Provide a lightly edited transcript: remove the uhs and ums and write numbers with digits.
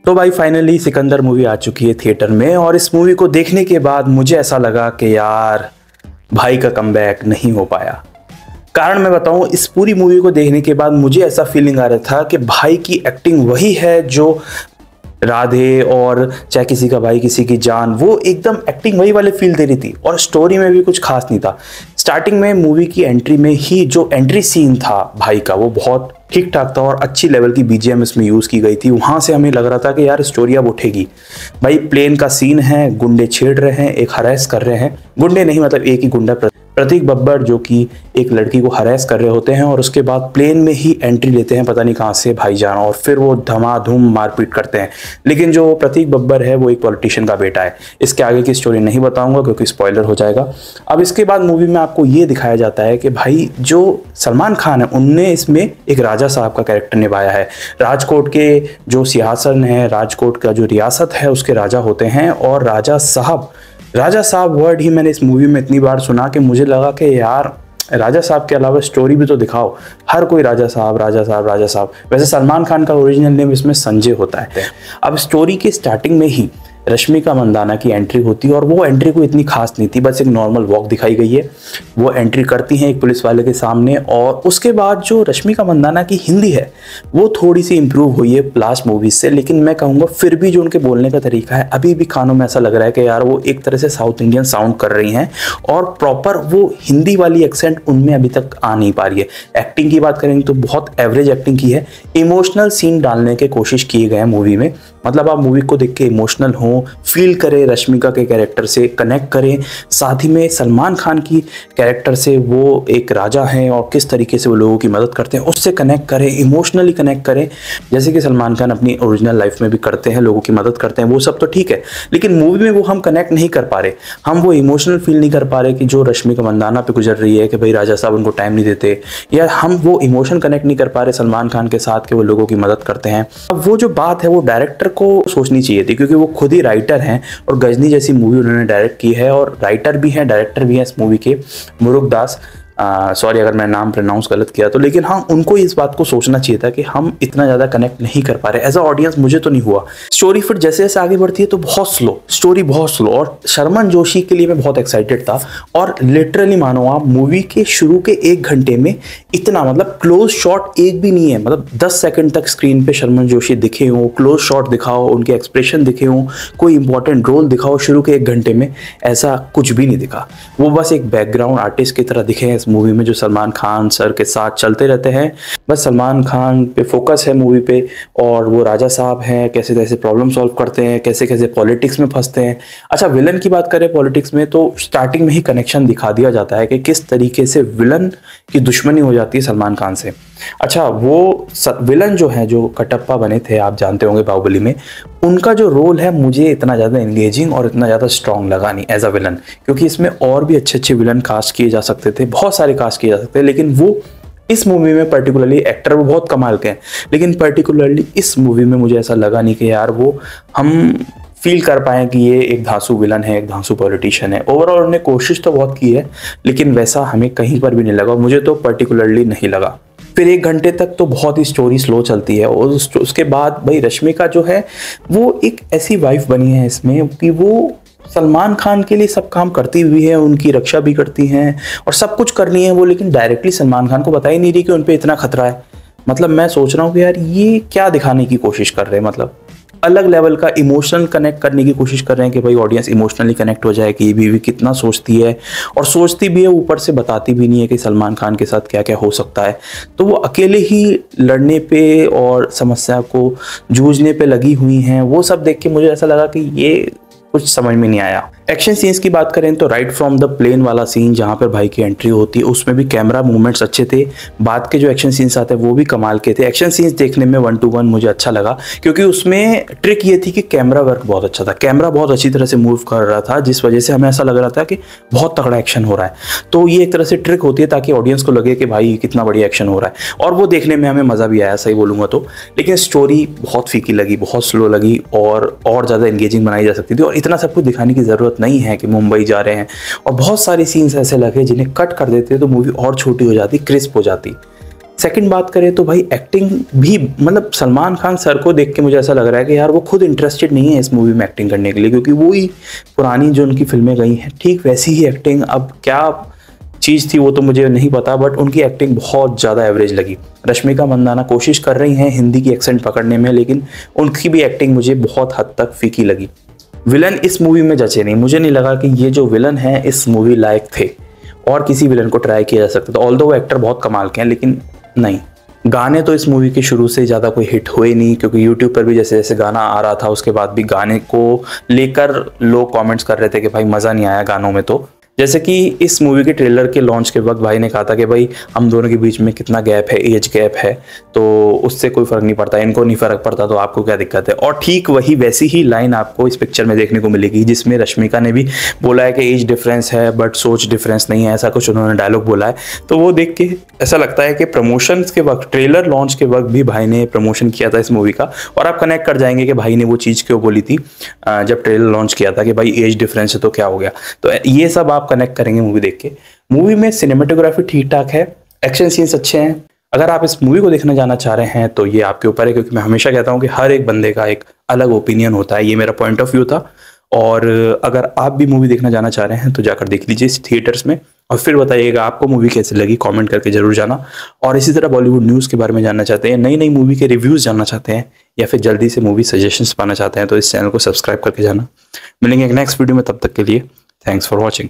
तो भाई finally Sikandar movie आ चुकी है थिएटर में, और इस मूवी को देखने के बाद मुझे ऐसा लगा कि यार भाई का कमबैक नहीं हो पाया। कारण मैं बताऊं, इस पूरी मूवी को देखने के बाद मुझे ऐसा फीलिंग आ रहा था कि भाई की एक्टिंग वही है जो राधे और चाहे किसी का भाई किसी की जान, वो एकदम एक्टिंग वही वाले फील दे रही थी। और स्टोरी में भी कुछ खास नहीं था। स्टार्टिंग में मूवी की एंट्री में ही जो एंट्री सीन था भाई का, वो बहुत ठीक ठाक था और अच्छी लेवल की बीजीएम इसमें यूज़ की गई थी। वहाँ से हमें लग रहा था कि यार स्टोरी अब उठेगी। भाई प्लेन का सीन है, गुंडे छेड़ रहे हैं, एक हरेस कर रहे हैं, गुंडे नहीं मतलब एक ही गुंडा प्रतीक बब्बर जो कि एक लड़की को हरेस कर रहे होते हैं, और उसके बाद प्लेन में ही एंट्री लेते हैं पता नहीं कहाँ से भाईजान, और फिर वो धमाधूम मारपीट करते हैं। लेकिन जो प्रतीक बब्बर है वो एक पॉलिटिशियन का बेटा है। इसके आगे की स्टोरी नहीं बताऊंगा क्योंकि स्पॉइलर हो जाएगा। अब इसके बाद मूवी में आपको ये दिखाया जाता है कि भाई जो सलमान खान है उनने इसमें एक राजा साहब का कैरेक्टर निभाया है। राजकोट के जो सिंहासन है, राजकोट का जो रियासत है उसके राजा होते हैं। और राजा साहब वर्ड ही मैंने इस मूवी में इतनी बार सुना कि मुझे लगा कि यार राजा साहब के अलावा स्टोरी भी तो दिखाओ। हर कोई राजा साहब राजा साहब राजा साहब। वैसे सलमान खान का ओरिजिनल नेम इसमें संजय होता है। अब स्टोरी की स्टार्टिंग में ही रश्मिका मंदाना की एंट्री होती है, और वो एंट्री कोई इतनी खास नहीं थी, बस एक नॉर्मल वॉक दिखाई गई है। वो एंट्री करती हैं एक पुलिस वाले के सामने, और उसके बाद जो रश्मिका मंदाना की हिंदी है वो थोड़ी सी इंप्रूव हुई है लास्ट मूवी से। लेकिन मैं कहूँगा फिर भी जो उनके बोलने का तरीका है अभी भी कानों में ऐसा लग रहा है कि यार वो एक तरह से साउथ इंडियन साउंड कर रही हैं, और प्रॉपर वो हिंदी वाली एक्सेंट उनमें अभी तक आ नहीं पा रही है। एक्टिंग की बात करेंगे तो बहुत एवरेज एक्टिंग की है। इमोशनल सीन डालने की कोशिश किए गए हैं मूवी में, मतलब आप मूवी को देख के इमोशनल हो, फील करें, रश्मिका के कैरेक्टर से कनेक्ट करें, साथ ही में सलमान खान की कैरेक्टर से, वो एक राजा हैं और किस तरीके से वो लोगों की मदद करते हैं उससे कनेक्ट करें, इमोशनली कनेक्ट करें, जैसे कि सलमान खान अपनी ओरिजिनल लाइफ में भी करते हैं, लोगों की मदद करते हैं। वो सब तो ठीक है, लेकिन मूवी में वो हम कनेक्ट नहीं कर पा रहे, हम वो इमोशनल फील नहीं कर पा रहे कि जो रश्मिका मंदाना पे गुजर रही है कि भाई राजा साहब उनको टाइम नहीं देते, या हम वो इमोशन कनेक्ट नहीं कर पा रहे सलमान खान के साथ कि वो लोगों की मदद करते हैं। अब वो जो बात है वो डायरेक्टर को सोचनी चाहिए थी, क्योंकि वो खुद ही राइटर हैं और गजनी जैसी मूवी उन्होंने डायरेक्ट की है, और राइटर भी हैं डायरेक्टर भी हैं इस मूवी के, मुरुगदास। सॉरी अगर मैं नाम प्रोनाउंस गलत किया तो, लेकिन हाँ उनको इस बात को सोचना चाहिए था कि हम इतना ज़्यादा कनेक्ट नहीं कर पा रहे एज अ ऑडियंस। मुझे तो नहीं हुआ। स्टोरी फिर जैसे जैसे आगे बढ़ती है तो बहुत स्लो, स्टोरी बहुत स्लो। और शर्मन जोशी के लिए मैं बहुत एक्साइटेड था, और लिटरली मानो आप मूवी के शुरू के 1 घंटे में इतना, मतलब क्लोज शॉट एक भी नहीं है, मतलब 10 सेकंड तक स्क्रीन पे शर्मन जोशी दिखे हों, क्लोज शॉट दिखाओ, उनके एक्सप्रेशन दिखे हों, कोई इंपॉर्टेंट रोल दिखाओ शुरू के 1 घंटे में, ऐसा कुछ भी नहीं दिखा। वो बस एक बैकग्राउंड आर्टिस्ट की तरह दिखे हैं मूवी में, जो सलमान खान सर के साथ चलते रहते हैं। बस सलमान खान पे फोकस है मूवी पे, और वो राजा साहब हैं, कैसे कैसे प्रॉब्लम सॉल्व करते हैं, कैसे कैसे पॉलिटिक्स में फंसते हैं। अच्छा विलन की बात करें पॉलिटिक्स में, तो स्टार्टिंग में ही कनेक्शन दिखा दिया जाता है कि किस तरीके से विलन की दुश्मनी हो जाती है सलमान खान से। अच्छा वो विलन जो है, जो कटप्पा बने थे आप जानते होंगे बाहुबली में, उनका जो रोल है मुझे इतना ज़्यादा एंगेजिंग और इतना ज़्यादा स्ट्रॉन्ग लगा नहीं एज अ विलन, क्योंकि इसमें और भी अच्छे अच्छे विलन कास्ट किए जा सकते थे, बहुत सारे कास्ट किए जा सकते हैं। लेकिन वो इस मूवी में पर्टिकुलरली एक्टर वो बहुत कमाल के हैं, लेकिन पर्टिकुलरली इस मूवी में मुझे ऐसा लगा नहीं कि यार वो हम फील कर पाए कि ये एक धांसू विलन है, एक धांसू पॉलिटिशियन है। ओवरऑल उन्होंने कोशिश तो बहुत की है, लेकिन वैसा हमें कहीं पर भी नहीं लगा, मुझे तो पर्टिकुलरली नहीं लगा। फिर 1 घंटे तक तो बहुत ही स्टोरी स्लो चलती है, और उसके बाद भाई रश्मिका जो है वो एक ऐसी वाइफ बनी है इसमें कि वो सलमान खान के लिए सब काम करती हुई है, उनकी रक्षा भी करती हैं और सब कुछ करनी है वो, लेकिन डायरेक्टली सलमान खान को बता ही नहीं रही कि उन पर इतना खतरा है। मतलब मैं सोच रहा हूँ कि यार ये क्या दिखाने की कोशिश कर रहे हैं, मतलब अलग लेवल का इमोशनल कनेक्ट करने की कोशिश कर रहे हैं कि भाई ऑडियंस इमोशनली कनेक्ट हो जाए कि ये बीवी कितना सोचती है, और सोचती भी है ऊपर से बताती भी नहीं है कि सलमान खान के साथ क्या क्या हो सकता है। तो वो अकेले ही लड़ने पे और समस्या को जूझने पे लगी हुई हैं। वो सब देख के मुझे ऐसा लगा कि ये कुछ समझ में नहीं आया। एक्शन सीन्स की बात करें तो राइट फ्रॉम द प्लेन वाला सीन जहाँ पर भाई की एंट्री होती है उसमें भी कैमरा मूवमेंट्स अच्छे थे। बाद के जो एक्शन सीन्स आते हैं वो भी कमाल के थे। एक्शन सीन्स देखने में 1 to 1 मुझे अच्छा लगा, क्योंकि उसमें ट्रिक ये थी कि कैमरा वर्क बहुत अच्छा था, कैमरा बहुत अच्छी तरह से मूव कर रहा था, जिस वजह से हमें ऐसा लग रहा था कि बहुत तगड़ा एक्शन हो रहा है। तो ये एक तरह से ट्रिक होती है ताकि ऑडियंस को लगे कि भाई कितना बढ़िया एक्शन हो रहा है, और वो देखने में हमें मज़ा भी आया, सही बोलूँगा तो। लेकिन स्टोरी बहुत फीकी लगी, बहुत स्लो लगी, और ज़्यादा एंगेजिंग बनाई जा सकती थी, और इतना सब कुछ दिखाने की ज़रूरत नहीं है कि मुंबई जा रहे हैं। और बहुत सारे सीन्स ऐसे लगे जिन्हें कट कर देते तो मूवी और छोटी हो जाती, क्रिस्प हो जाती। सेकंड बात करें तो भाई एक्टिंग भी, मतलब सलमान खान सर को देख के मुझे ऐसा लग रहा है कि यार वो खुद इंटरेस्टेड नहीं है इस मूवी में एक्टिंग करने के लिए, क्योंकि वो ही पुरानी जो उनकी फिल्में गई हैं ठीक वैसी ही एक्टिंग। अब क्या चीज़ थी वो तो मुझे नहीं पता, बट उनकी एक्टिंग बहुत ज़्यादा एवरेज लगी। रश्मिका मंदाना कोशिश कर रही हैं हिंदी की एक्सेंट पकड़ने में, लेकिन उनकी भी एक्टिंग मुझे बहुत हद तक फीकी लगी। विलन इस मूवी में जचे नहीं, मुझे नहीं लगा कि ये जो विलन है इस मूवी लायक थे, और किसी विलन को ट्राई किया जा सकता था। ऑल्दो वो एक्टर बहुत कमाल के हैं, लेकिन नहीं। गाने तो इस मूवी के शुरू से ज़्यादा कोई हिट हुए नहीं, क्योंकि यूट्यूब पर भी जैसे जैसे गाना आ रहा था उसके बाद भी गाने को लेकर लोग कमेंट्स कर रहे थे कि भाई मज़ा नहीं आया गानों में। तो जैसे कि इस मूवी के ट्रेलर के लॉन्च के वक्त भाई ने कहा था कि भाई हम दोनों के बीच में कितना गैप है, एज गैप है, तो उससे कोई फ़र्क नहीं पड़ता, इनको नहीं फ़र्क पड़ता तो आपको क्या दिक्कत है। और ठीक वही वैसी ही लाइन आपको इस पिक्चर में देखने को मिलेगी, जिसमें रश्मिका ने भी बोला है कि एज डिफरेंस है बट सोच डिफरेंस नहीं है, ऐसा कुछ उन्होंने डायलॉग बोला है। तो वो देख के ऐसा लगता है कि प्रमोशंस के वक्त, ट्रेलर लॉन्च के वक्त भी भाई ने प्रमोशन किया था इस मूवी का, और आप कनेक्ट कर जाएंगे कि भाई ने वो चीज़ क्यों बोली थी जब ट्रेलर लॉन्च किया था कि भाई एज डिफरेंस है तो क्या हो गया। तो ये सब आप कनेक्ट करेंगे मूवी देख के। मूवी में सिनेमेटोग्राफी ठीक ठाक है, एक्शन सीन्स अच्छे हैं। अगर आप इस मूवी को देखने जाना चाह रहे हैं तो ये आपके ऊपर है, क्योंकि मैं हमेशा कहता हूँ कि हर एक बंदे का एक अलग ओपिनियन होता है, ये मेरा पॉइंट ऑफ व्यू था। और अगर आप भी मूवी देखना जाना चाह रहे हैं तो जाकर देख लीजिए थिएटर्स में, और फिर बताइएगा आपको मूवी कैसी लगी, कमेंट करके जरूर जाना। और इसी तरह बॉलीवुड न्यूज़ के बारे में जानना चाहते हैं, नई नई मूवी के रिव्यूज़ जानना चाहते हैं, या फिर जल्दी से मूवी सजेशंस पाना चाहते हैं, तो इस चैनल को सब्सक्राइब करके जाना। मिलेंगे एक नेक्स्ट वीडियो में, तब तक के लिए थैंक्स फॉर वॉचिंग।